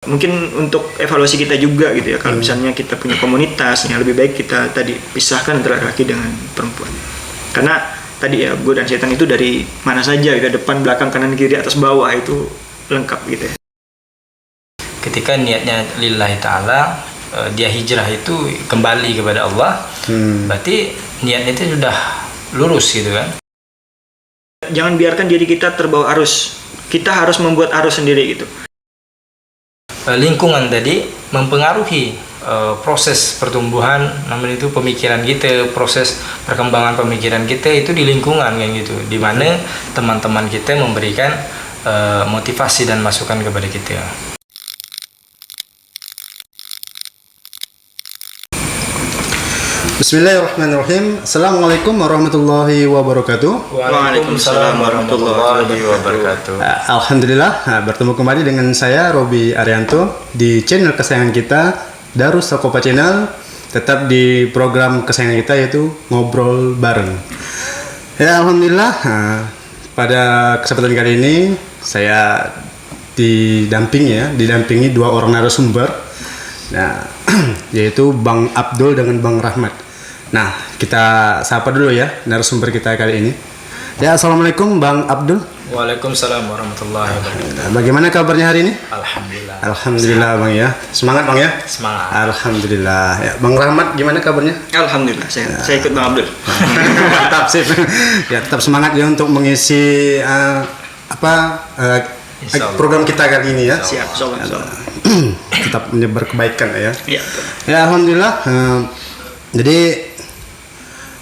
Mungkin untuk evaluasi kita juga gitu ya, kalau misalnya kita punya komunitas yang lebih baik kita tadi pisahkan antara laki dengan perempuan. Karena tadi ya godaan setan itu dari mana saja gitu, depan, belakang, kanan, kiri, atas, bawah, itu lengkap gitu ya. Ketika niatnya lillahi ta'ala, dia hijrah itu kembali kepada Allah, berarti niatnya itu sudah lurus gitu kan. Jangan biarkan diri kita terbawa arus, kita harus membuat arus sendiri gitu. Lingkungan tadi mempengaruhi proses pertumbuhan, namanya itu pemikiran kita, proses perkembangan pemikiran kita itu di lingkungan kayak gitu, di mana teman-teman kita memberikan motivasi dan masukan kepada kita. Bismillahirrahmanirrahim. Assalamualaikum warahmatullahi wabarakatuh. Waalaikumsalam warahmatullahi wabarakatuh. Alhamdulillah, bertemu kembali dengan saya Robi Arianto di channel kesayangan kita, Darus Sakopa Channel, tetap di program kesayangan kita yaitu Ngobrol Bareng. Ya, alhamdulillah, pada kesempatan kali ini saya didampingi dua orang narasumber, nah, yaitu Bang Abdul dengan Bang Rahmat. Nah, kita sapa dulu ya narasumber kita kali ini. Ya, assalamualaikum Bang Abdul. Waalaikumsalam warahmatullahi wabarakatuh. Bagaimana kabarnya hari ini? Alhamdulillah. Alhamdulillah Bang ya. Semangat Bang ya. Semangat. Alhamdulillah. Ya, Bang Rahmat gimana kabarnya? Alhamdulillah, saya ikut Bang Abdul. Mantap sip. Ya, tetap semangat ya untuk mengisi program kita kali ini ya. Siap, insyaallah. Tetap menyebar kebaikan ya. Iya. Ya, alhamdulillah. Jadi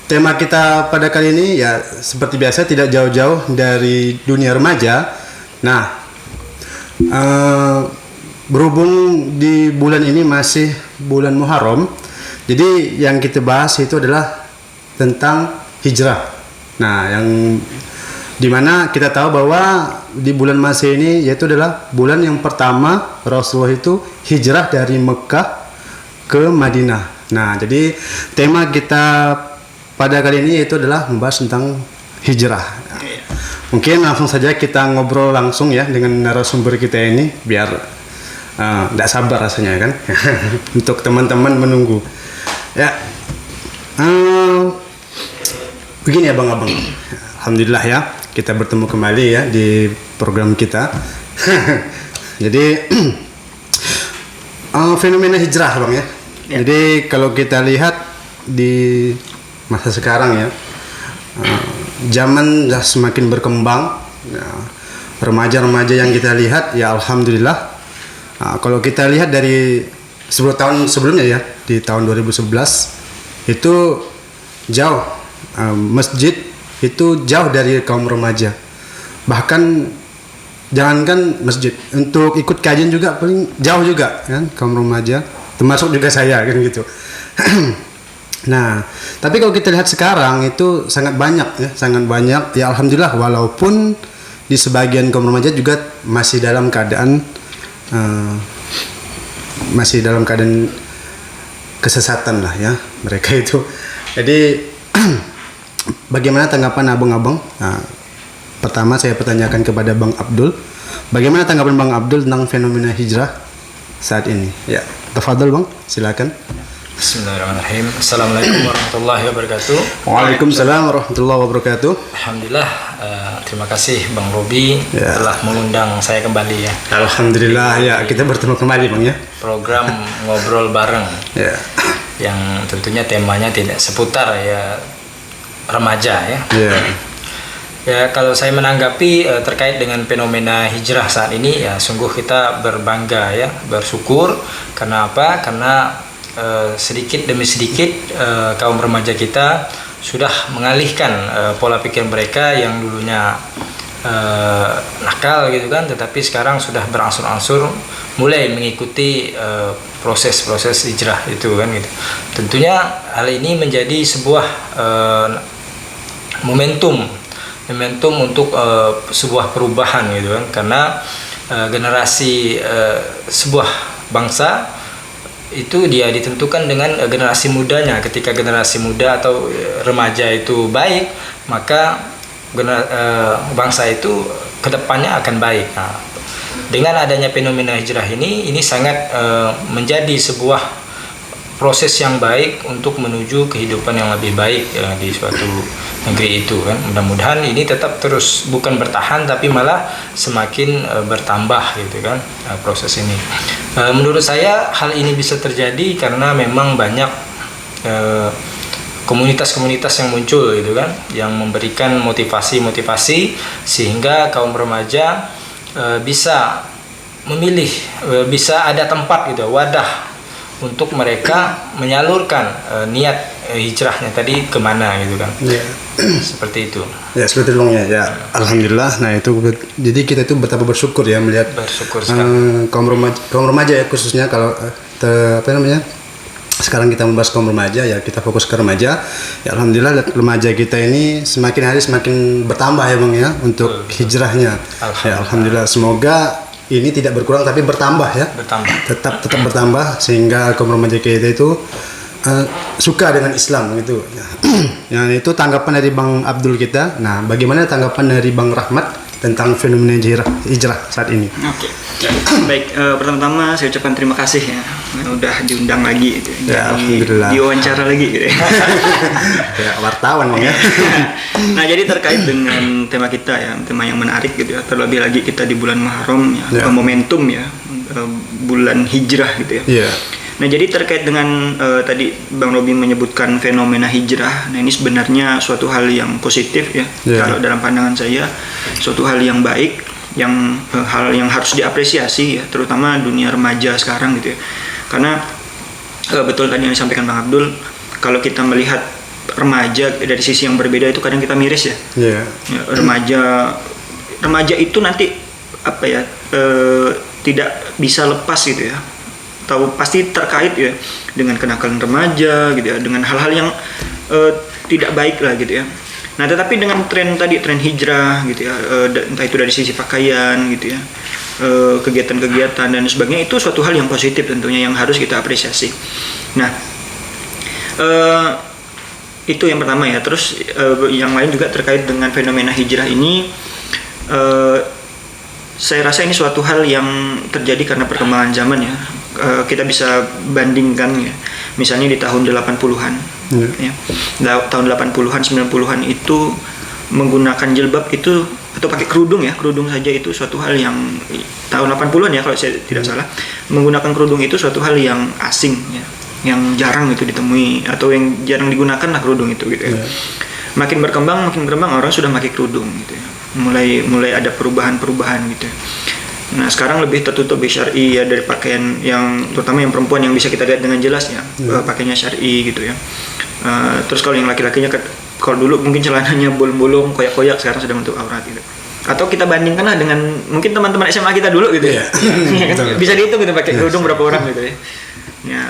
tema kita pada kali ini ya seperti biasa tidak jauh-jauh dari dunia remaja. Nah, berhubung di bulan ini masih bulan Muharram, jadi yang kita bahas itu adalah tentang hijrah. Nah, yang dimana kita tahu bahwa di bulan Masih ini yaitu adalah bulan yang pertama Rasulullah itu hijrah dari Mekah ke Madinah. Nah, jadi tema kita pada kali ini yaitu adalah membahas tentang hijrah. Mungkin langsung saja kita ngobrol langsung ya dengan narasumber kita ini biar tidak sabar rasanya kan untuk teman-teman menunggu. Ya, begini ya Bang Abang. Alhamdulillah ya kita bertemu kembali ya di program kita. Jadi fenomena hijrah Bang ya. Jadi kalau kita lihat di masa sekarang ya, zaman sudah semakin berkembang. Remaja-remaja yang kita lihat ya alhamdulillah. Kalau kita lihat dari 10 tahun sebelumnya ya, di tahun 2011 itu jauh masjid itu jauh dari kaum remaja. Bahkan jangankan masjid, untuk ikut kajian juga paling jauh juga kan kaum remaja, termasuk juga saya kan gitu. Nah, tapi kalau kita lihat sekarang itu sangat banyak ya alhamdulillah, walaupun di sebagian kaum remaja juga masih dalam keadaan kesesatan lah ya mereka itu. Jadi bagaimana tanggapan abang-abang? Nah, pertama saya pertanyakan kepada Bang Abdul, bagaimana tanggapan Bang Abdul tentang fenomena hijrah saat ini? Ya, tafadhol Bang, silakan. Bismillahirrahmanirrahim. Assalamualaikum warahmatullahi wabarakatuh. Waalaikumsalam warahmatullahi wabarakatuh. Alhamdulillah, terima kasih Bang Robi telah mengundang saya kembali ya. Alhamdulillah ya kita bertemu kembali Bang ya. Program Ngobrol Bareng Ya. yang tentunya temanya tidak seputar ya remaja ya. Ya, kalau saya menanggapi terkait dengan fenomena hijrah saat ini ya sungguh kita berbangga ya, bersyukur. Karena apa? Karena sedikit demi sedikit kaum remaja kita sudah mengalihkan pola pikir mereka yang dulunya nakal gitu kan, tetapi sekarang sudah berangsur-angsur mulai mengikuti proses-proses hijrah itu kan gitu. Tentunya hal ini menjadi sebuah momentum untuk sebuah perubahan gitu kan, karena generasi sebuah bangsa itu dia ditentukan dengan generasi mudanya. Ketika generasi muda atau remaja itu baik, maka bangsa itu kedepannya akan baik. Nah, Dengan adanya fenomena hijrah ini sangat menjadi sebuah proses yang baik untuk menuju kehidupan yang lebih baik di suatu negeri itu kan. Mudah-mudahan ini tetap terus bukan bertahan tapi malah semakin bertambah gitu kan proses ini. Menurut saya hal ini bisa terjadi karena memang banyak komunitas-komunitas yang muncul gitu kan, yang memberikan motivasi-motivasi sehingga kaum remaja bisa memilih, bisa ada tempat gitu, wadah untuk mereka menyalurkan niat hijrahnya tadi kemana gitu kan. Seperti itu seperti itu ya. Alhamdulillah. Nah itu jadi kita itu betapa bersyukur ya melihat kaum remaja ya, khususnya kalau sekarang kita membahas kaum remaja ya, kita fokus ke remaja ya. Alhamdulillah lihat remaja kita ini semakin hari semakin bertambah ya Bang ya untuk hijrahnya ya. Alhamdulillah, semoga ini tidak berkurang tapi bertambah ya. Tetap bertambah sehingga kaum remaja kita itu suka dengan Islam gitu. Yang itu tanggapan dari Bang Abdul kita. Nah, bagaimana tanggapan dari Bang Rahmat tentang fenomena hijrah saat ini? Oke. Baik, pertama-tama saya ucapkan terima kasih ya, udah diundang lagi gitu. Ya, alhamdulillah. Diwawancara lagi gitu. Ya, wartawan Bang ya. Nah, jadi terkait dengan tema kita ya, tema yang menarik gitu ya. Terlebih lagi kita di bulan Muharram ya, momentum ya, bulan hijrah gitu ya. Yeah. Nah, jadi terkait dengan tadi Bang Robi menyebutkan fenomena hijrah. Nah, ini sebenarnya suatu hal yang positif ya. Kalau dalam pandangan saya, suatu hal yang baik, yang hal yang harus diapresiasi ya, terutama dunia remaja sekarang gitu ya. Karena betul tadi yang disampaikan Bang Abdul, kalau kita melihat remaja dari sisi yang berbeda itu kadang kita miris ya. Ya, remaja itu nanti apa ya, tidak bisa lepas gitu ya. Tahu pasti terkait ya dengan kenakalan remaja gitu ya, dengan hal-hal yang tidak baik lah gitu ya. Nah, tetapi dengan tren hijrah gitu ya, entah itu dari sisi pakaian gitu ya, kegiatan-kegiatan dan sebagainya, itu suatu hal yang positif tentunya yang harus kita apresiasi. Nah, itu yang pertama ya. Terus yang lain juga terkait dengan fenomena hijrah ini, saya rasa ini suatu hal yang terjadi karena perkembangan zaman ya. Kita bisa bandingkan ya, misalnya di tahun 80-an ya. Tahun 80-an 90-an itu menggunakan jilbab itu atau pakai kerudung ya, kerudung saja itu suatu hal yang tahun 80-an ya kalau saya tidak salah, menggunakan kerudung itu suatu hal yang asing ya, yang jarang itu ditemui atau yang jarang digunakan lah kerudung itu gitu ya. Makin berkembang orang sudah pakai kerudung gitu ya. Mulai ada perubahan gitu ya. Nah, sekarang lebih tertutup syar'i ya, dari pakaian yang terutama yang perempuan yang bisa kita lihat dengan jelas ya, pakainya syar'i gitu ya. Terus kalau yang laki-lakinya, kalau dulu mungkin celananya bolong-bolong, koyak-koyak, sekarang sudah menutup aurat gitu. Atau kita bandingkanlah dengan mungkin teman-teman SMA kita dulu gitu ya. Bisa dihitung gitu pakai kerudung berapa orang gitu ya. Ya,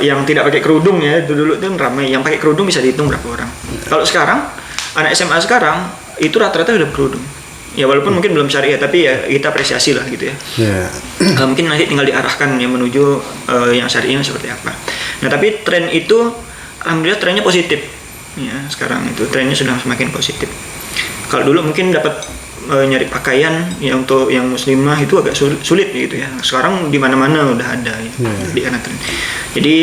yang tidak pakai kerudung ya, dulu itu ramai, yang pakai kerudung bisa dihitung berapa orang. Kalau sekarang anak SMA sekarang itu rata-rata sudah berkerudung. Ya walaupun mungkin belum syariah, tapi ya kita apresiasi lah gitu ya. Mungkin nanti tinggal diarahkan ya menuju yang syariah seperti apa. Nah, tapi tren itu alhamdulillah trennya positif. Ya, sekarang itu trennya sudah semakin positif. Kalau dulu mungkin dapat nyari pakaian ya untuk yang muslimah itu agak sulit gitu ya. Sekarang di mana-mana udah ada ya, di karena tren. Jadi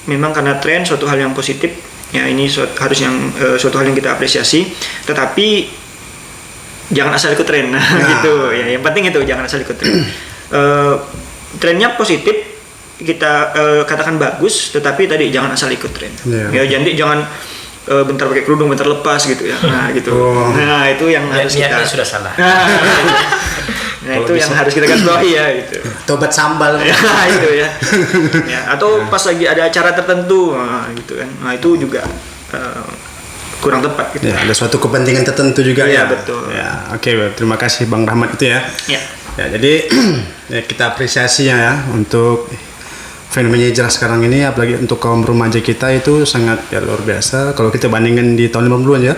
memang karena tren suatu hal yang positif ya, ini suatu hal yang kita apresiasi, tetapi jangan asal ikut tren gitu ya. Yang penting itu jangan asal ikut tren. Trennya positif, kita katakan bagus, tetapi tadi jangan asal ikut tren. Ya, jangan bentar pakai kerudung bentar lepas gitu ya. Nah, gitu. Nah, itu yang harus kita sudah salah. Nah, itu yang harus kita garis bawahi ya gitu. Tobat sambal. Itu ya. Ya, atau pas lagi ada acara tertentu gitu kan. Nah, itu juga kurang tepat gitu. Ya, ada suatu kepentingan tertentu juga ya. Betul. Ya, oke, terima kasih Bang Rahmat itu ya. Ya, jadi ya, kita apresiasi ya untuk fenomena hijrah sekarang ini, apalagi untuk kaum remaja kita itu sangat ya luar biasa. Kalau kita bandingkan di tahun 90-an ya,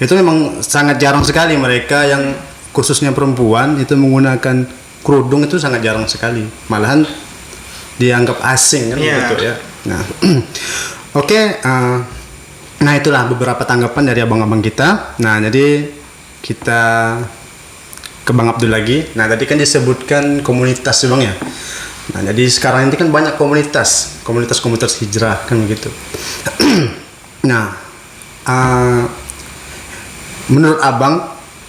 itu memang sangat jarang sekali mereka yang khususnya perempuan itu menggunakan kerudung, itu sangat jarang sekali. Malahan dianggap asing kan gitu ya. Nah, oke, nah itulah beberapa tanggapan dari abang-abang kita. Nah, jadi kita ke Bang Abdul lagi. Nah, tadi kan disebutkan komunitas ya Bang ya. Nah, jadi sekarang ini kan banyak komunitas hijrah kan begitu. Nah, menurut Abang,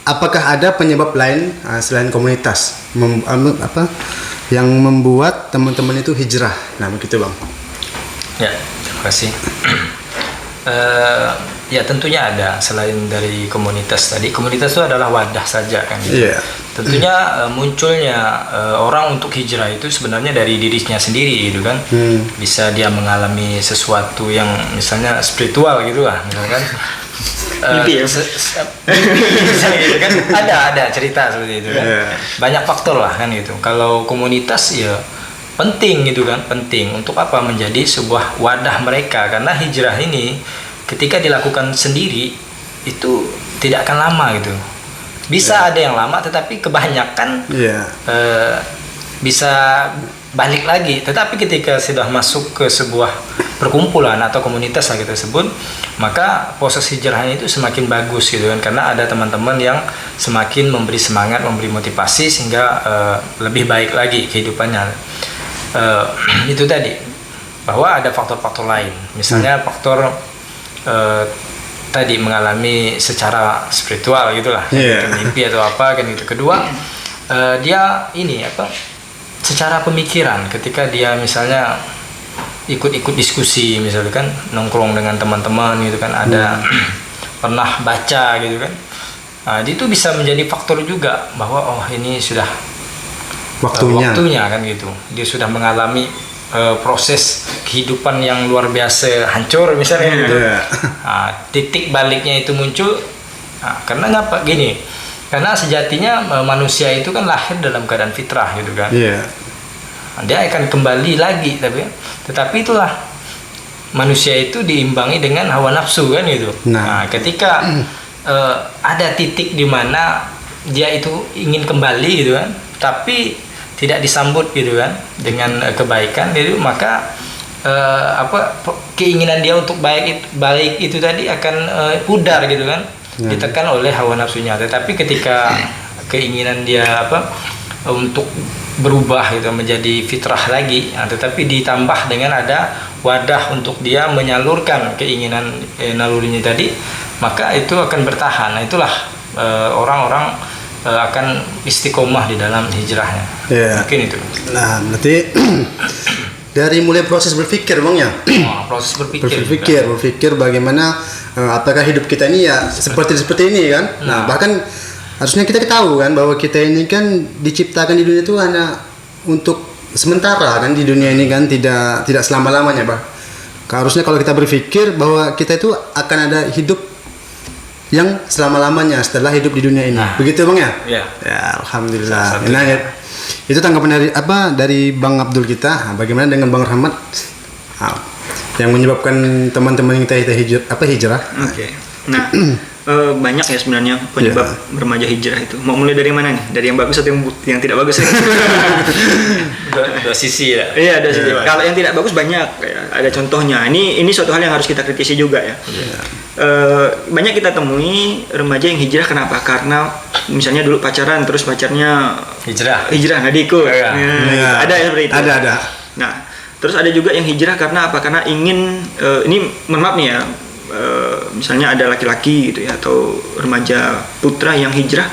apakah ada penyebab lain selain komunitas yang membuat teman-teman itu hijrah? Nah, begitu Bang. Ya, terima kasih. Ya tentunya ada selain dari komunitas tadi. Komunitas itu adalah wadah saja kan gitu. Yeah. Tentunya munculnya orang untuk hijrah itu sebenarnya dari dirinya sendiri gitu kan. Bisa dia mengalami sesuatu yang misalnya spiritual gitu lah misalkan. Mimpi ya? Bisa gitu kan. Ada cerita seperti itu kan. Yeah. Banyak faktor lah kan gitu. Kalau komunitas ya penting gitu kan, penting untuk apa, menjadi sebuah wadah mereka, karena hijrah ini ketika dilakukan sendiri itu tidak akan lama gitu. Bisa ada yang lama, tetapi kebanyakan bisa balik lagi. Tetapi ketika sudah masuk ke sebuah perkumpulan atau komunitas lah kita sebut, maka proses hijrahnya itu semakin bagus gitu kan, karena ada teman-teman yang semakin memberi semangat, memberi motivasi sehingga lebih baik lagi kehidupannya. Itu tadi, bahwa ada faktor-faktor lain, misalnya faktor tadi mengalami secara spiritual gitulah, mimpi atau apa kan gitu. Kedua, dia ini apa, secara pemikiran, ketika dia misalnya ikut diskusi misalkan, nongkrong dengan teman-teman gitu kan, ada pernah baca gitu kan, itu bisa menjadi faktor juga bahwa oh ini sudah waktunya kan gitu, dia sudah mengalami proses kehidupan yang luar biasa hancur misalnya gitu. Titik baliknya itu muncul karena ngapa gini, karena sejatinya manusia itu kan lahir dalam keadaan fitrah gitu kan. Dia akan kembali lagi, tetapi itulah manusia itu diimbangi dengan hawa nafsu kan gitu. Nah ketika ada titik di mana dia itu ingin kembali gitu kan, tapi tidak disambut gitu kan dengan kebaikan itu, maka keinginan dia untuk baik itu tadi akan pudar gitu kan, ditekan oleh hawa nafsunya. Tetapi ketika keinginan dia untuk berubah gitu menjadi fitrah lagi, tetapi ditambah dengan ada wadah untuk dia menyalurkan keinginan nalurinya tadi, maka itu akan bertahan. Nah itulah orang-orang akan istiqomah di dalam hijrahnya. Mungkin itu. Nah berarti dari mulai proses berpikir Bang ya. Proses berpikir bagaimana apakah hidup kita ini ya seperti ini kan. Nah bahkan harusnya kita tahu kan bahwa kita ini kan diciptakan di dunia itu hanya untuk sementara kan, di dunia ini kan tidak selama-lamanya Bang. Harusnya kalau kita berpikir bahwa kita itu akan ada hidup yang selama-lamanya setelah hidup di dunia ini. Begitu Bang ya? Ya, alhamdulillah. Nah, itu tanggapan dari Bang Abdul kita. Bagaimana dengan Bang Rahmat? Yang menyebabkan teman-teman kita hijrah? Oke. Nah, banyak ya sebenarnya penyebab remaja hijrah itu. Mau mulai dari mana nih? Dari yang bagus atau yang tidak bagus? Dua sisi ya. Iya, dua sisi. Kalau yang tidak bagus banyak, ada contohnya. Ini suatu hal yang harus kita kritisi juga ya. Banyak kita temui remaja yang hijrah. Kenapa? Karena misalnya dulu pacaran, terus pacarnya hijrah nggak diikut. Ada ya seperti itu. Ada. Nah, terus ada juga yang hijrah karena apa? Karena ingin ini mohon maaf nih ya, misalnya ada laki-laki gitu ya, atau remaja putra yang hijrah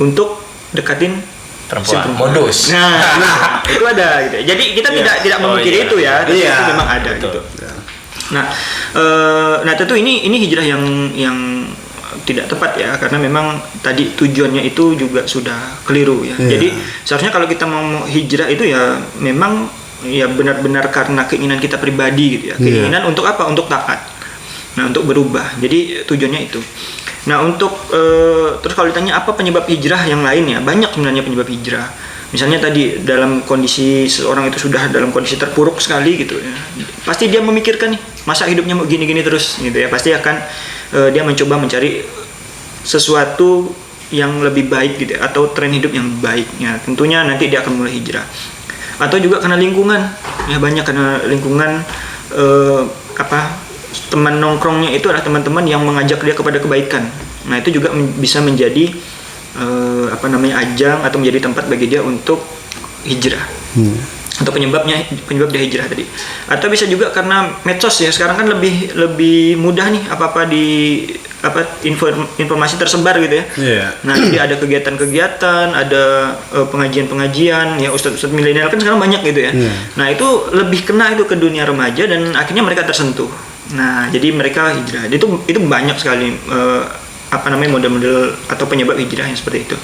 untuk dekatin perempuan. Modus. Nah, itu ada gitu. Jadi kita tidak memungkiri itu ya, itu memang ada. Betul. Gitu. Nah tentu ini hijrah yang tidak tepat ya, karena memang tadi tujuannya itu juga sudah keliru ya. Jadi seharusnya kalau kita mau hijrah itu ya memang ya benar-benar karena keinginan kita pribadi gitu ya. Keinginan untuk apa? Untuk taat. Nah, untuk berubah. Jadi tujuannya itu. Nah, untuk terus kalau ditanya apa penyebab hijrah yang lain ya, banyak sebenarnya penyebab hijrah. Misalnya tadi dalam kondisi seorang itu sudah dalam kondisi terpuruk sekali gitu ya. Pasti dia memikirkan nih, masa hidupnya mau gini-gini terus gitu ya. Pasti akan dia mencoba mencari sesuatu yang lebih baik gitu ya, atau tren hidup yang baik ya. Tentunya nanti dia akan mulai hijrah. Atau juga karena lingkungan. Ya banyak karena lingkungan teman nongkrongnya itu adalah teman-teman yang mengajak dia kepada kebaikan. Nah, itu juga bisa menjadi ajang atau menjadi tempat bagi dia untuk hijrah. Atau penyebab dia hijrah tadi. Atau bisa juga karena medsos ya, sekarang kan lebih mudah nih informasi tersebar gitu ya. Nah, jadi ada kegiatan-kegiatan, ada pengajian-pengajian ya, ustadz-ustadz milenial kan sekarang banyak gitu ya. Nah, itu lebih kena itu ke dunia remaja dan akhirnya mereka tersentuh. Nah, jadi mereka hijrah. Itu banyak sekali model-model atau penyebab hijrah yang seperti itu.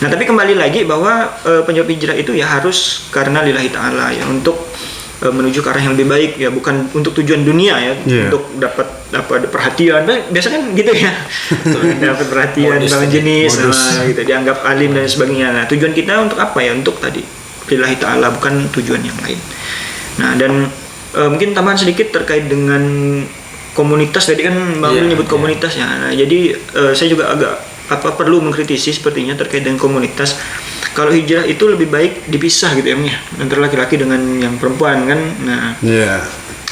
Nah, tapi kembali lagi bahwa penyebab hijrah itu ya harus karena lillahi ta'ala ya, untuk menuju ke arah yang lebih baik ya, bukan untuk tujuan dunia ya, untuk dapat perhatian. Biasanya kan gitu ya. Dapat perhatian lawan jenis gitu, dianggap alim dan sebagainya. Nah, tujuan kita untuk apa ya? Untuk tadi lillahi ta'ala, bukan tujuan yang lain. Nah, dan mungkin tambahan sedikit terkait dengan komunitas, tadi kan Bang menyebut komunitas ya. Nah, jadi saya juga agak perlu mengkritisi sepertinya terkait dengan komunitas. Kalau hijrah itu lebih baik dipisah gitu ya, antara laki-laki dengan yang perempuan kan. Nah,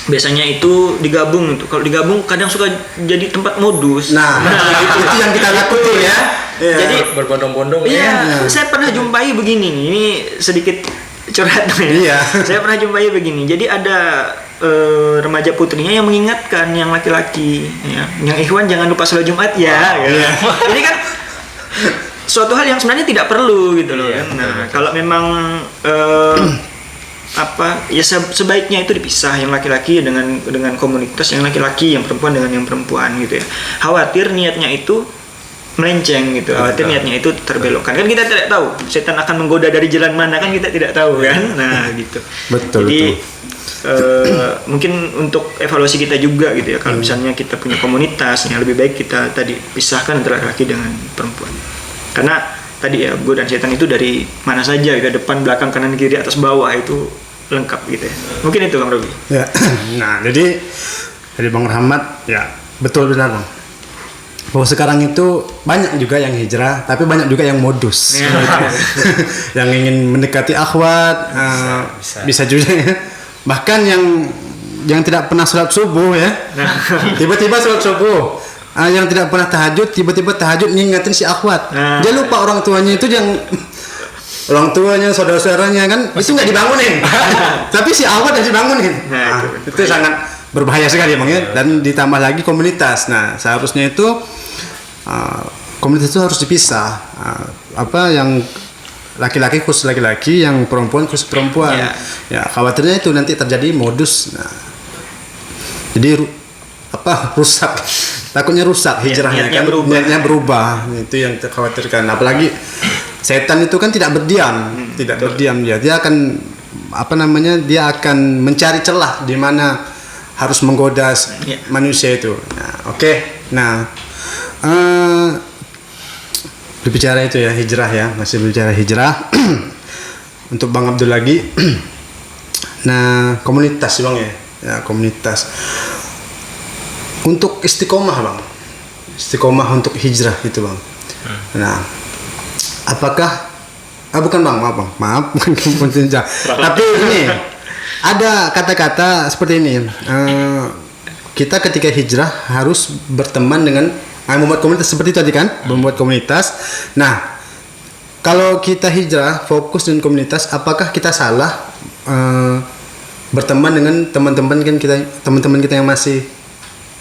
biasanya itu digabung. Kalau digabung kadang suka jadi tempat modus. Nah itu yang kita takuti ya. Jadi berbondong-bondong. Saya pernah jumpai begini. Ini sedikit curhat ya. Saya pernah jumpai begini. Jadi ada remaja putrinya yang mengingatkan yang laki-laki ya, yang ikhwan jangan lupa sholat Jumat ya. Ini kan suatu hal yang sebenarnya tidak perlu gitu loh kan. Nah, kalau memang sebaiknya itu dipisah, yang laki-laki dengan komunitas, yang laki-laki, yang perempuan dengan yang perempuan gitu ya. Khawatir niatnya itu melenceng gitu, khawatir niatnya itu terbelokkan. Kan kita tidak tahu setan akan menggoda dari jalan mana, kan kita tidak tahu kan. Nah, gitu. Jadi mungkin untuk evaluasi kita juga gitu ya, kalau misalnya kita punya komunitas yang lebih baik kita tadi pisahkan antara laki dengan perempuan, karena tadi ya godaan setan itu dari mana saja gitu, depan, belakang, kanan, kiri, atas, bawah, itu lengkap gitu ya. Mungkin itu Bang Robi ya. Nah, jadi dari Bang Rahmat ya, betul benar Bang, bahwa sekarang itu banyak juga yang hijrah, tapi banyak juga yang modus yang ingin mendekati akhwat, bisa juga ya. Bahkan yang tidak pernah sholat subuh ya, tiba-tiba sholat subuh, yang tidak pernah tahajud, tiba-tiba tahajud ngingetin si akhwat. Dia lupa orang tuanya itu, saudara-saudaranya kan itu nggak dibangunin, tapi si akhwat yang dibangunin. Itu sangat berbahaya sekali Bang ya. Dan ditambah lagi komunitas. Nah, seharusnya itu komunitas itu harus dipisah. Yang laki-laki khusus laki-laki, yang perempuan khusus perempuan. Ya, khawatirnya itu nanti terjadi modus. Nah, jadi rusak. Takutnya rusak hijrahnya, niatnya berubah. Itu yang dikhawatirkan. Apalagi setan itu kan tidak berdiam, berdiam dia. Dia akan dia akan mencari celah di mana harus menggoda manusia itu. Nah, Nah, berbicara itu ya, hijrah ya, masih berbicara hijrah. Untuk Bang Abdul lagi. Nah, komunitas Bang ya, komunitas untuk istiqomah Bang, untuk hijrah itu Bang. Nah, apakah bukan Bang, maaf bukan komunitas, tapi ini ada kata-kata seperti ini, kita ketika hijrah harus berteman dengan membuat komunitas seperti tadi kan, membuat komunitas. Nah, kalau kita hijrah fokus dengan komunitas, apakah kita salah berteman dengan teman-teman kita yang masih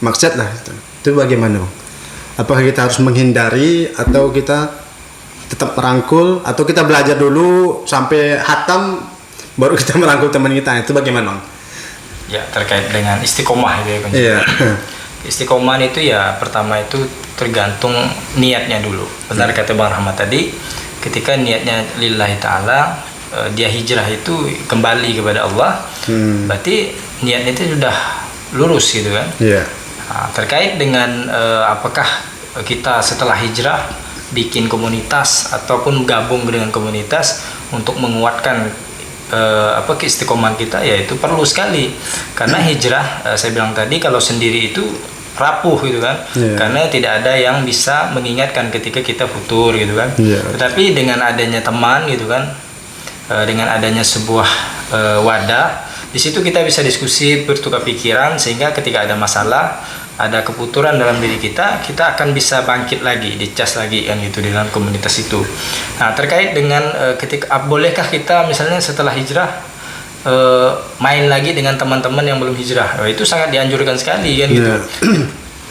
maksiat lah? Itu bagaimana Bang? Apakah kita harus menghindari, atau kita tetap merangkul, atau kita belajar dulu sampai hatam baru kita merangkul teman kita? Itu bagaimana Bang? Ya, terkait dengan istiqomah itu ya kan. Istiqomah itu ya pertama itu tergantung niatnya dulu. Benar kata Bang Rahmat tadi, ketika niatnya lillahi ta'ala, dia hijrah itu kembali kepada Allah, berarti niatnya itu sudah lurus gitu kan. Nah, terkait dengan apakah kita setelah hijrah bikin komunitas ataupun gabung dengan komunitas untuk menguatkan keistiqomahan kita, ya itu perlu sekali. Karena hijrah, saya bilang tadi, kalau sendiri itu rapuh gitu kan, karena tidak ada yang bisa mengingatkan ketika kita futur gitu kan. Tetapi dengan adanya teman gitu kan, dengan adanya sebuah wadah, di situ kita bisa diskusi, bertukar pikiran, sehingga ketika ada masalah ada keputuran dalam diri kita, kita akan bisa bangkit lagi, dicas lagi kan gitu di dalam komunitas itu. Nah, terkait dengan bolehkah kita misalnya setelah hijrah main lagi dengan teman-teman yang belum hijrah? Itu sangat dianjurkan sekali kan gitu.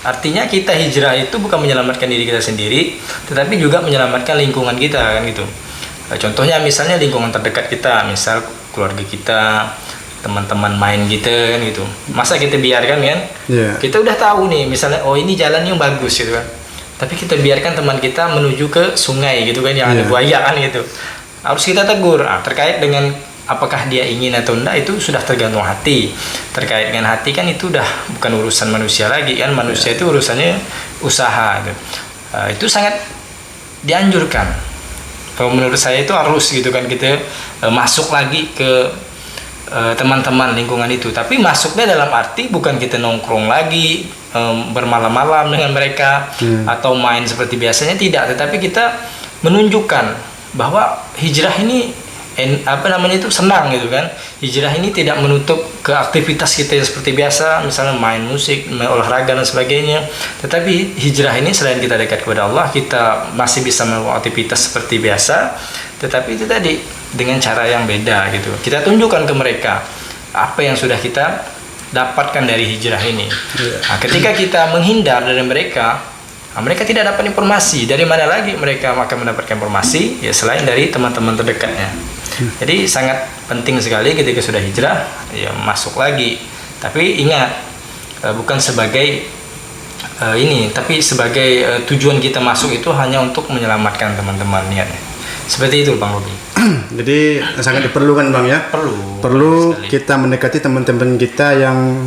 Artinya kita hijrah itu bukan menyelamatkan diri kita sendiri, tetapi juga menyelamatkan lingkungan kita kan gitu. Contohnya misalnya lingkungan terdekat kita, misal keluarga kita, teman-teman main gitu kan gitu. Masa kita biarkan kan? Kita udah tahu nih misalnya ini jalan yang bagus gitu kan. Tapi kita biarkan teman kita menuju ke sungai gitu kan yang ada buaya kan gitu. Harus kita tegur. Terkait dengan apakah dia ingin atau enggak itu sudah tergantung hati. Terkait dengan hati kan itu udah bukan urusan manusia lagi kan. Manusia itu urusannya usaha gitu. Itu sangat dianjurkan. Kalau menurut saya itu harus gitu kan kita masuk lagi ke teman-teman lingkungan itu, tapi masuknya dalam arti bukan kita nongkrong lagi bermalam-malam dengan mereka atau main seperti biasanya, tidak, tetapi kita menunjukkan bahwa hijrah ini itu senang gitu kan. Hijrah ini tidak menutup ke aktivitas kita yang seperti biasa, misalnya main musik, main olahraga dan sebagainya, tetapi hijrah ini selain kita dekat kepada Allah, kita masih bisa melakukan aktivitas seperti biasa, tetapi itu tadi dengan cara yang beda gitu. Kita tunjukkan ke mereka apa yang sudah kita dapatkan dari hijrah ini. Nah, ketika kita menghindar dari mereka, mereka tidak dapat informasi. Dari mana lagi mereka akan mendapatkan informasi? Ya selain dari teman-teman terdekatnya. Jadi sangat penting sekali ketika sudah hijrah, ya masuk lagi. Tapi ingat, bukan sebagai tapi sebagai tujuan kita masuk itu hanya untuk menyelamatkan teman-teman niatnya. Seperti itu Bang Robi. Jadi sangat diperlukan Bang ya. Perlu kita mendekati teman-teman kita yang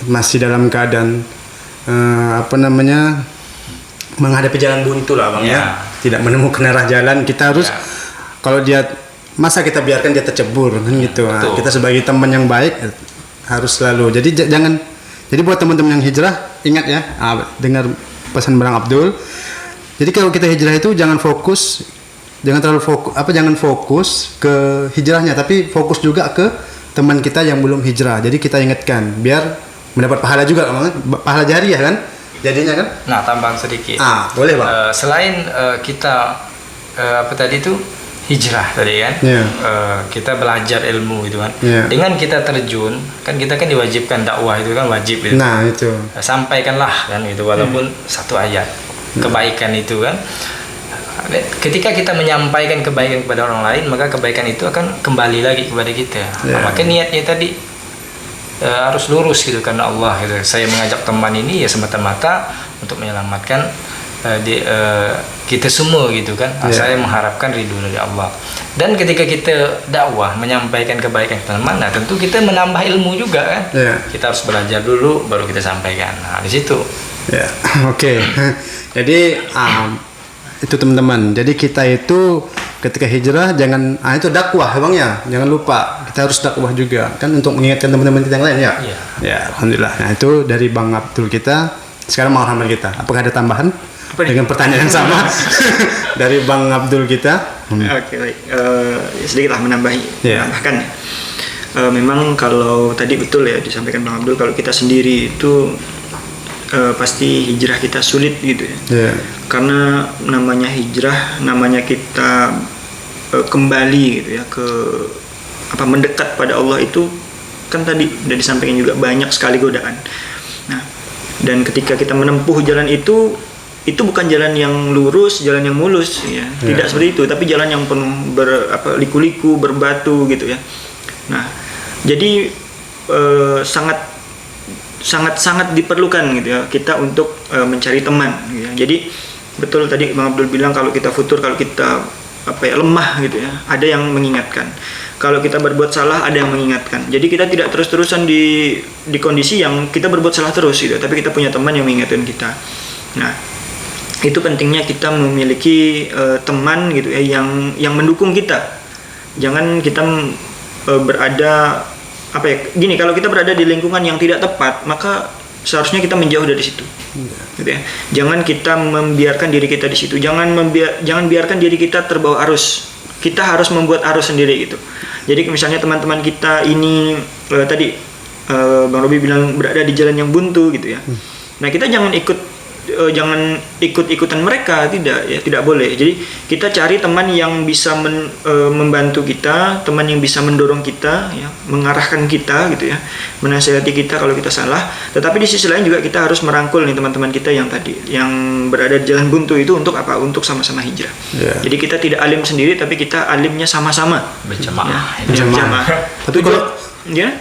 masih dalam keadaan menghadapi jalan buntu lah Bang ya. Tidak menemukan arah jalan. Kita harus kalau dia masa kita biarkan dia tercebur kan gitu. Kita sebagai teman yang baik harus selalu. Jadi jadi buat teman-teman yang hijrah ingat ya, dengar pesan Bang Abdul. Jadi kalau kita hijrah itu jangan fokus ke hijrahnya, tapi fokus juga ke teman kita yang belum hijrah. Jadi kita ingatkan biar mendapat pahala juga, pahala jariah kan jadinya kan. Nah, tambahan sedikit. Boleh Bang. Selain kita hijrah tadi kan, kita belajar ilmu gitu kan. Dengan kita terjun kan, kita kan diwajibkan dakwah, itu kan wajib gitu. Nah itu sampaikanlah kan gitu, walaupun satu ayat kebaikan itu kan. Ketika kita menyampaikan kebaikan kepada orang lain, maka kebaikan itu akan kembali lagi kepada kita. Maka niatnya tadi harus lurus gitu karena Allah gitu. Saya mengajak teman ini ya semata-mata untuk menyelamatkan kita semua gitu kan. Saya mengharapkan ridho dari Allah. Dan ketika kita dakwah menyampaikan kebaikan ke teman, tentu kita menambah ilmu juga kan. Kita harus belajar dulu baru kita sampaikan. Nah, di situ. Oke. Jadi itu teman-teman. Jadi kita itu ketika hijrah jangan itu dakwah Bang ya. Jangan lupa kita harus dakwah juga kan untuk mengingatkan teman-teman kita yang lain ya. Ya, alhamdulillah. Nah, itu dari Bang Abdul kita. Sekarang Bang Rahman kita. Apakah ada tambahan? Dengan pertanyaan yang sama dari Bang Abdul kita. Oke, baik. Sedikitlah menambahkan. Memang kalau tadi betul ya disampaikan Bang Abdul, kalau kita sendiri itu pasti hijrah kita sulit gitu ya. Karena namanya hijrah, namanya kita kembali gitu ya ke mendekat pada Allah, itu kan tadi udah disampaikan juga banyak sekali godaan. Nah, dan ketika kita menempuh jalan itu bukan jalan yang lurus, jalan yang mulus ya. Tidak seperti itu, tapi jalan yang penuh liku-liku, berbatu gitu ya. Nah, jadi sangat diperlukan gitu ya kita untuk mencari teman gitu ya. Jadi betul tadi Bang Abdul bilang, kalau kita futur, kalau kita lemah gitu ya, ada yang mengingatkan. Kalau kita berbuat salah, ada yang mengingatkan. Jadi kita tidak terus-terusan di kondisi yang kita berbuat salah terus gitu, tapi kita punya teman yang mengingatkan kita. Nah, itu pentingnya kita memiliki teman gitu ya yang mendukung kita. Jangan kita berada gini, kalau kita berada di lingkungan yang tidak tepat, maka seharusnya kita menjauh dari situ. Gitu ya. Jangan kita membiarkan diri kita di situ. Jangan biarkan diri kita terbawa arus. Kita harus membuat arus sendiri gitu. Jadi misalnya teman-teman kita ini tadi Bang Robi bilang berada di jalan yang buntu gitu ya. Nah kita jangan ikut-ikutan mereka, tidak boleh. Jadi kita cari teman yang bisa membantu kita, teman yang bisa mendorong kita, ya, mengarahkan kita gitu ya, menasihati kita kalau kita salah. Tetapi di sisi lain juga kita harus merangkul nih teman-teman kita yang berada di jalan buntu itu untuk apa? Untuk sama-sama hijrah. Yeah. Jadi kita tidak alim sendiri, tapi kita alimnya sama-sama. Berjamaah. Berjamaah.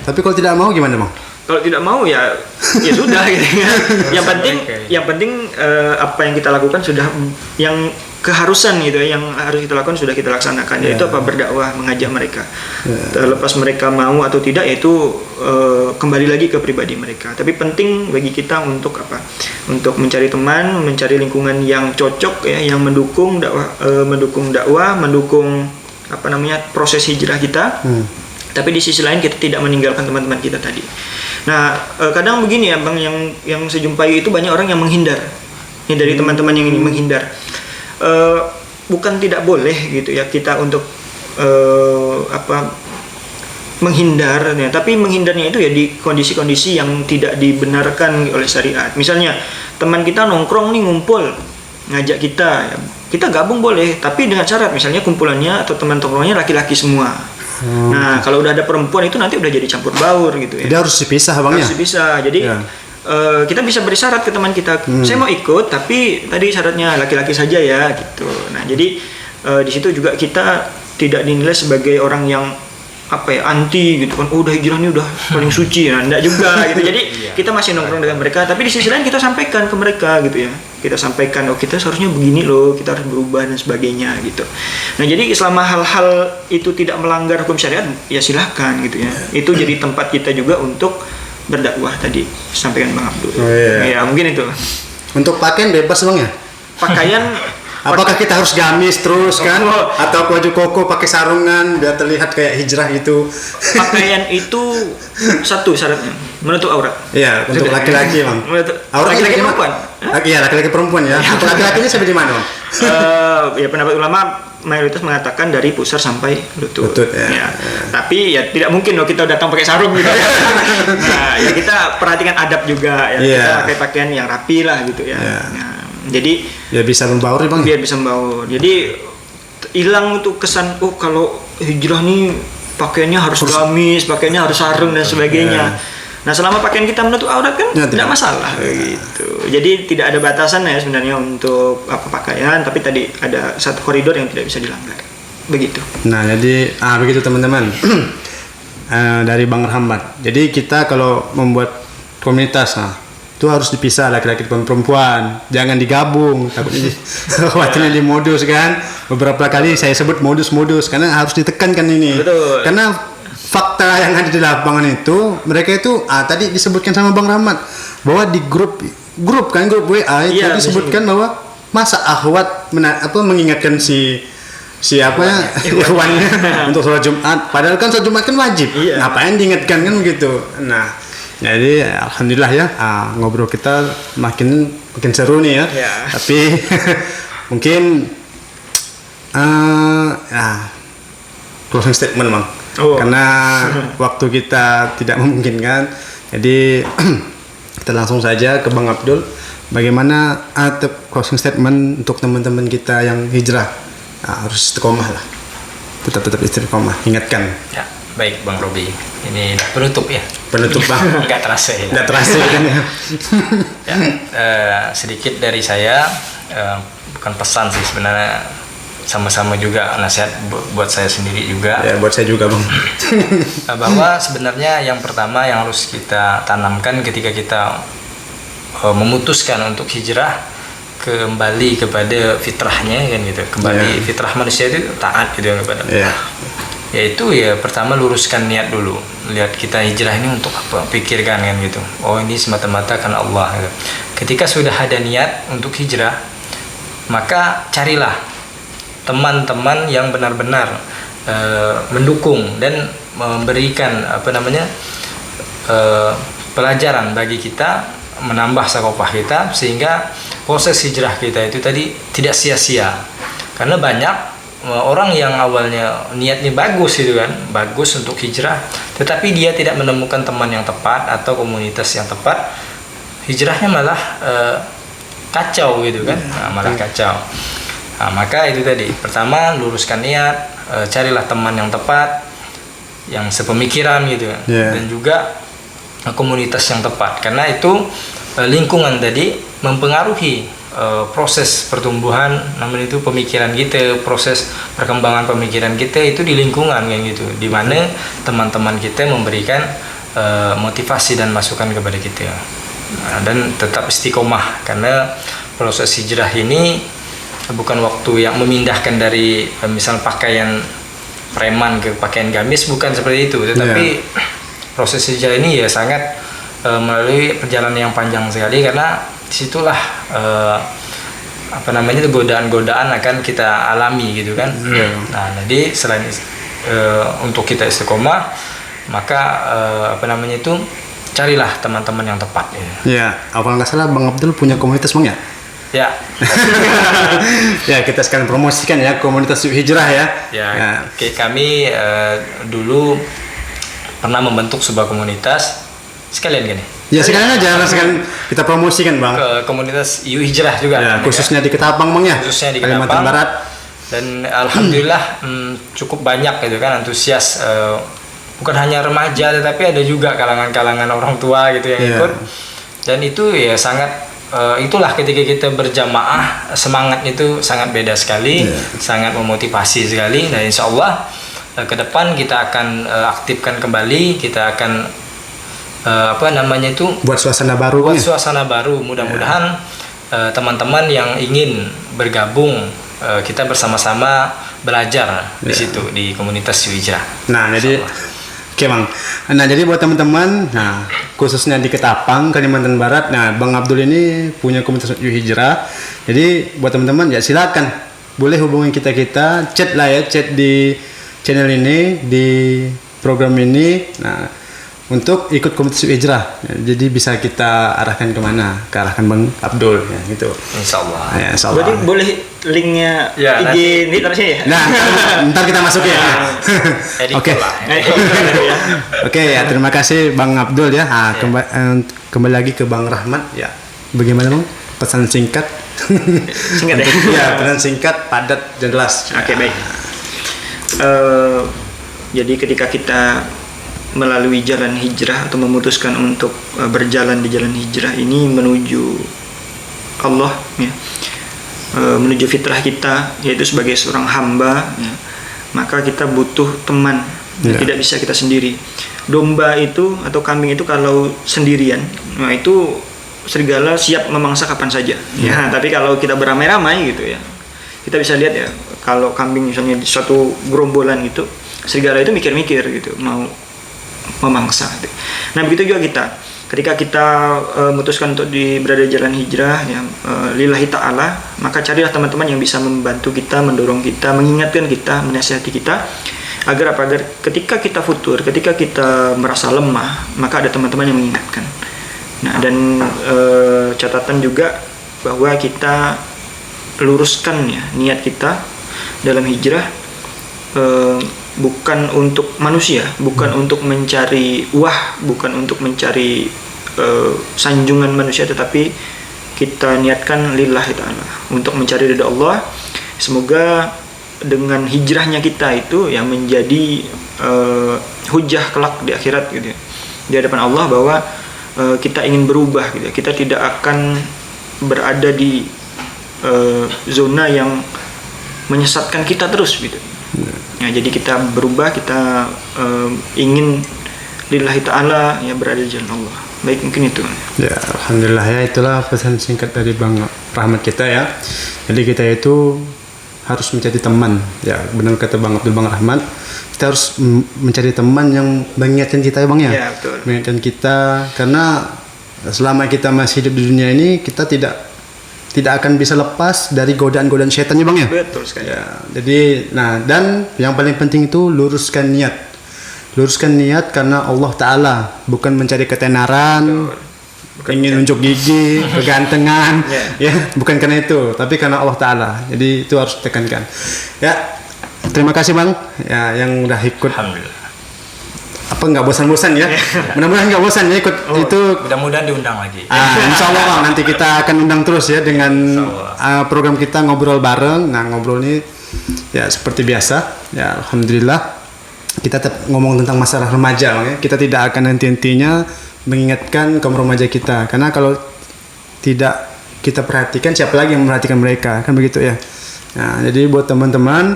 Tapi kalau tidak mau gimana, Bang? Kalau tidak mau ya sudah gitu ya. Yang penting apa yang kita lakukan sudah, yang keharusan gitu ya, yang harus kita lakukan sudah kita laksanakan, yaitu apa? Berdakwah, mengajak mereka. Terlepas mereka mau atau tidak, yaitu kembali lagi ke pribadi mereka. Tapi penting bagi kita untuk apa? Untuk mencari teman, mencari lingkungan yang cocok ya, yang mendukung dakwah, mendukung proses hijrah kita. Tapi di sisi lain kita tidak meninggalkan teman-teman kita tadi. Nah, kadang begini ya Bang, yang saya jumpai itu banyak orang yang menghindar. Ini dari teman-teman yang ini menghindar. Bukan tidak boleh gitu ya kita untuk menghindar ya, tapi menghindarnya itu ya di kondisi-kondisi yang tidak dibenarkan oleh syariat. Misalnya teman kita nongkrong nih, ngumpul, ngajak kita, ya, kita gabung boleh, tapi dengan syarat misalnya kumpulannya atau teman tongkrongnya laki-laki semua. Nah, kalau udah ada perempuan itu nanti udah jadi campur baur gitu ya. Jadi harus dipisah Bang ya? Harus dipisah. Jadi kita bisa beri syarat ke teman kita, saya mau ikut tapi tadi syaratnya laki-laki saja ya gitu. Nah, jadi di situ juga kita tidak dinilai sebagai orang yang anti gitu kan, udah hijrah ini udah paling suci. Nah, enggak juga gitu. Jadi kita masih nongkrong dengan mereka, tapi di sisi lain kita sampaikan ke mereka gitu ya. Kita sampaikan, kita seharusnya begini loh, kita harus berubah dan sebagainya gitu. Nah, jadi selama hal-hal itu tidak melanggar hukum syariat, ya silahkan gitu ya. Itu jadi tempat kita juga untuk berdakwah tadi, sampaikan Bang Abdul. Ya, mungkin itu. Untuk pakaian bebas Bang ya? Pakaian apakah kita harus gamis terus kan? Atau baju koko pakai sarungan biar terlihat kayak hijrah gitu? Pakaian itu satu syaratnya, menutup aurat. Iya, untuk laki-laki Bang. Aurat laki-laki perempuan. Iya, laki-laki perempuan ya. Untuk laki-lakinya sampai di mana Bang? Ya pendapat ulama mayoritas mengatakan dari pusar sampai lutut. Ya. Tapi ya tidak mungkin loh kita datang pakai sarung gitu ya. Nah, ya kita perhatikan adab juga ya. Kita pakai pakaian yang rapi lah gitu ya. Nah, jadi ya bisa membaur ya Bang. Biar bisa membaur. Jadi hilang tuh kesan kalau hijrah nih pakaiannya harus gamis, pakaiannya harus sarung dan sebagainya. Nah, selama pakaian kita menutup aurat kan tidak masalah gitu. Jadi tidak ada batasan ya sebenarnya untuk pakaian, tapi tadi ada satu koridor yang tidak bisa dilanggar. Begitu. Nah, jadi begitu teman-teman. Dari Bang Rahmat. Jadi kita kalau membuat komunitas itu harus dipisah laki-laki dan perempuan, jangan digabung, takutnya khawatirnya di modus kan. Beberapa kali saya sebut modus karena harus ditekankan ini. Betul. Karena fakta yang ada di lapangan itu mereka itu tadi disebutkan sama Bang Rahmat bahwa di grup WA itu disebutkan bahwa masa akhwat mengingatkan ikhwannya untuk sholat Jumat, padahal kan sholat Jumat kan wajib. Ngapain diingatkan kan begitu. Nah, jadi alhamdulillah ya ngobrol kita makin seru nih ya. Tapi mungkin closing statement Bang. Karena waktu kita tidak memungkinkan, jadi kita langsung saja ke Bang Abdul. Bagaimana closing statement untuk teman-teman kita yang hijrah? Harus istiqomah lah, tetap istiqomah. Ingatkan. Ya, baik Bang Robi. Ini penutup ya. Penutup Bang. Nggak terasa ya. Nggak terasa kan ya. Sedikit dari saya, bukan pesan sih sebenarnya. Sama-sama juga nasihat buat saya sendiri juga. Ya, buat saya juga Bang. Bahwa sebenarnya yang pertama yang harus kita tanamkan ketika kita memutuskan untuk hijrah, kembali kepada fitrahnya kan gitu. Kembali fitrah manusia itu taat gitu kepada Allah. Yaitu ya pertama luruskan niat dulu. Lihat kita hijrah ini untuk apa? Pikirkan kan gitu. Oh, ini semata-mata karena Allah gitu. Ketika sudah ada niat untuk hijrah, maka carilah teman-teman yang benar-benar mendukung dan memberikan pelajaran bagi kita, menambah sakofah kita sehingga proses hijrah kita itu tadi tidak sia-sia. Karena banyak orang yang awalnya niatnya bagus gitu kan, bagus untuk hijrah, tetapi dia tidak menemukan teman yang tepat atau komunitas yang tepat, hijrahnya malah kacau gitu kan, malah kacau. Nah, maka itu tadi, pertama luruskan niat, carilah teman yang tepat, yang sepemikiran gitu kan, dan juga komunitas yang tepat, karena itu lingkungan tadi mempengaruhi proses pertumbuhan, namun itu pemikiran kita, proses perkembangan pemikiran kita itu di lingkungan kayak gitu, di mana teman-teman kita memberikan motivasi dan masukan kepada kita. Dan tetap istiqomah, karena proses hijrah ini bukan waktu yang memindahkan dari misal pakaian preman ke pakaian gamis, bukan seperti itu, tetapi proses hijrah ini ya sangat melalui perjalanan yang panjang sekali, karena disitulah godaan-godaan akan kita alami gitu kan. Nah, jadi selain untuk kita istiqomah, maka carilah teman-teman yang tepat ya. Ya, kalau nggak salah Bang Abdul punya komunitas Bang ya? Ya. Ya, kita sekarang promosikan ya komunitas Yuk Hijrah ya. Oke, kami dulu pernah membentuk sebuah komunitas, sekalian gini. Ya, sekalian aja, sekalian kita promosikan Bang. Ke komunitas Yuk Hijrah juga. Ya, khususnya di Ketapang Bang ya. Khususnya di Kalimantan Ketapang. Barat. Dan alhamdulillah cukup banyak gitu kan antusias, bukan hanya remaja tetapi ada juga kalangan-kalangan orang tua gitu yang ikut. Dan itu ya sangat itulah ketika kita berjamaah, semangatnya itu sangat beda sekali, sangat memotivasi sekali. Dan insya Allah ke depan kita akan aktifkan kembali, kita akan buat suasana baru. Suasana baru. Mudah-mudahan teman-teman yang ingin bergabung, kita bersama-sama belajar di situ di komunitas Yuk Hijrah. Nah, jadi oke Bang. Nah, jadi buat teman-teman, khususnya di Ketapang, Kalimantan Barat, Bang Abdul ini punya komunitas Yuk Hijrah. Jadi buat teman-teman ya silakan boleh hubungi kita, chat di channel ini, di program ini. Nah, untuk ikut komunitas Yuk Hijrah, jadi bisa kita arahkan kemana? Arahkan Bang Abdul ya gitu. Insyaallah. Ya, insyaallah. Berarti boleh linknya IG ini terus ya? Nah, ntar kita masuk ya. Oke. Oke ya, terima kasih Bang Abdul ya. Kembali lagi ke Bang Rahmat ya. Bagaimana Bang? Pesan singkat. Singkat ya? Ya, pesan singkat, padat, dan jelas. Oke, baik. Jadi ketika kita melalui jalan hijrah atau memutuskan untuk berjalan di jalan hijrah ini menuju Allah ya, menuju fitrah kita yaitu sebagai seorang hamba ya, maka kita butuh teman, tidak bisa kita sendiri. Domba itu atau kambing itu kalau sendirian, nah itu serigala siap memangsa kapan saja ya, tapi kalau kita beramai-ramai gitu ya, kita bisa lihat ya, kalau kambing misalnya di suatu gerombolan gitu, serigala itu mikir-mikir gitu mau memangsa. Nah, begitu juga kita. Ketika kita memutuskan untuk berada di jalan hijrah ya, lillahi ta'ala, maka carilah teman-teman yang bisa membantu kita, mendorong kita, mengingatkan kita, menasihati kita agar ketika kita futur, ketika kita merasa lemah, maka ada teman-teman yang mengingatkan. Nah, dan catatan juga bahwa kita luruskan ya niat kita dalam hijrah, bukan untuk manusia, bukan untuk mencari bukan untuk mencari sanjungan manusia, tetapi kita niatkan lillahi ta'ala, untuk mencari ridha Allah. Semoga dengan hijrahnya kita itu yang menjadi hujah kelak di akhirat gitu ya, di hadapan Allah, bahwa kita ingin berubah gitu ya. Kita tidak akan berada di zona yang menyesatkan kita terus gitu. Ya, jadi kita berubah, kita ingin lillahi ta'ala ya, berada di jalan Allah. Baik, mungkin itu. Ya, alhamdulillah ya, itulah pesan singkat dari Bang Rahmat kita ya. Jadi kita itu harus mencari teman. Ya, benar kata Bang Abdul, Bang Rahmat. Kita harus mencari teman yang mengingatkan kita ya Bang ya. Ya, betul. Mengingatkan kita, karena selama kita masih hidup di dunia ini, kita tidak akan bisa lepas dari godaan-godaan setan ya Bang ya. Betul sekali. Ya, jadi dan yang paling penting itu luruskan niat. Luruskan niat karena Allah Ta'ala, bukan mencari ketenaran, ingin nunjuk gigi, kegantengan, ya, bukan karena itu, tapi karena Allah Ta'ala. Jadi itu harus ditekankan. Ya, terima kasih Bang ya yang udah ikut. Alhamdulillah. Apa nggak bosan-bosan ya? Mudah-mudahan nggak bosan ya ikut itu. Mudah-mudahan diundang lagi. Insya Allah Bang, nanti kita akan undang terus ya dengan program kita ngobrol bareng. Nah ngobrol ini ya seperti biasa ya, alhamdulillah kita tetap ngomong tentang masalah remaja Bang, ya. Kita tidak akan henti-hentinya mengingatkan kaum remaja kita, karena kalau tidak kita perhatikan siapa lagi yang memperhatikan mereka, kan begitu ya. Nah, jadi buat teman-teman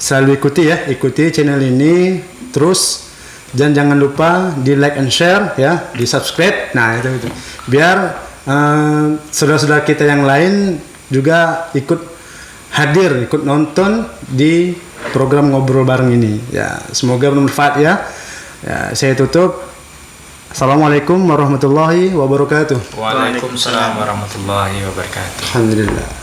selalu ikuti channel ini terus. Dan jangan lupa di like and share ya, di subscribe. Nah itu. Biar saudara-saudara kita yang lain juga ikut hadir, ikut nonton di program ngobrol bareng ini. Ya, semoga bermanfaat ya. Ya, saya tutup. Assalamualaikum warahmatullahi wabarakatuh. Waalaikumsalam warahmatullahi wabarakatuh. Alhamdulillah.